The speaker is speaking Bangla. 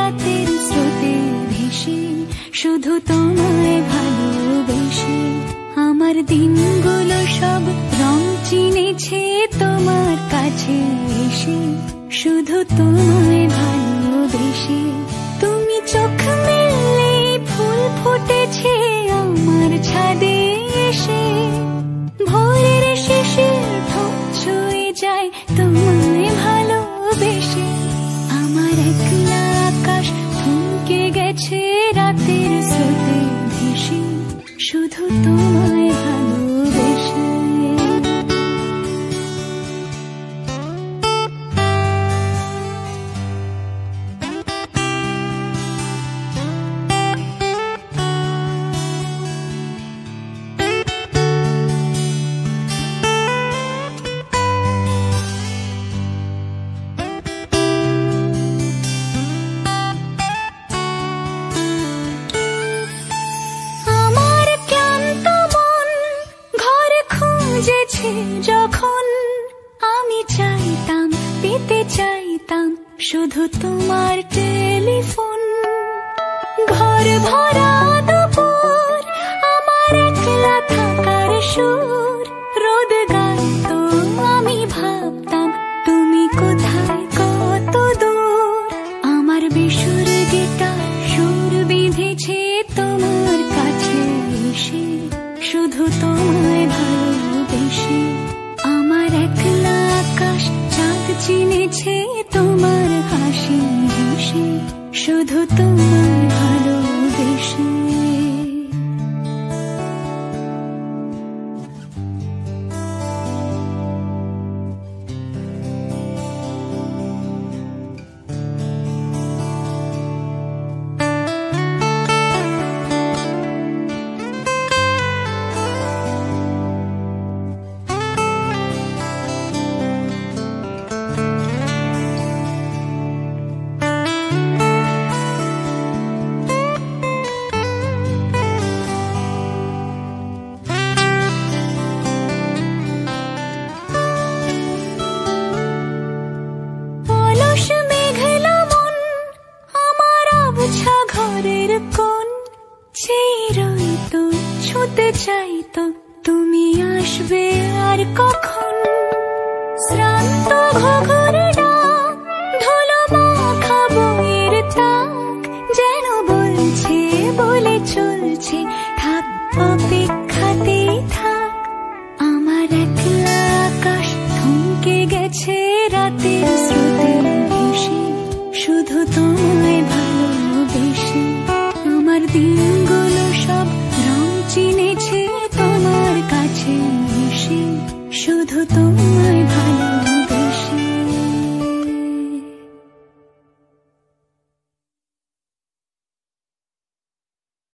রাতের স্রোতে ভেসে, শুধু তোমায় ভালোবেসে। আমার দিনগুলো সব রং চিনেছে তোমার কাছে এসে, শুধু তোমায় ভালোবেসে। তুমি চোখ মেললে ফুল ফুটেছে আমার ছাদে এসে, ভোরের শিশির ঠোঁট ছুঁয়ে যায় তোমায় ভালোবেসে। আমার একলা আকাশ থমকে গেছে রাতের স্রোতে ভেসে, শুধু তোমায় ভালোবেসে। যখন আমি চাইতাম, পেতে চাইতাম শুধু তোমার টেলিফোন। ঘর ভরা দুপুর, আমার একলা থাকার সুর, রোদ গাইতো আমি ভাবতাম তুমি কোথায় কত দূর। আমার বেসুর গিটার সুর বিঁধেছে তোমার কাছে এসে, শুধু তোমায় ভালোবেসে। আমার একলা আকাশ চাঁদ চিনেছে তোমার হাসি হেসে, শুধু তোমায় ভালোবেসে। ঘরের কোণ চিরইতো ছুতে চাইতো তুমি আসবে আর কখন। শ্রান্ত ঘুঘুর ডাক, ধুলো মাখা বইয়ের তাক, যেন বলছে বলে চলছে থাক অপেক্ষাতেই থাক। আমার একলা আকাশ থমকে গেছে রাতের স্রোতে ভেসে, শুধু তোমায় ভালোবেসে। আমার দিনগুলো সব রং চিনেছে তোমার কাছে এসে, শুধু তোমায় ভালো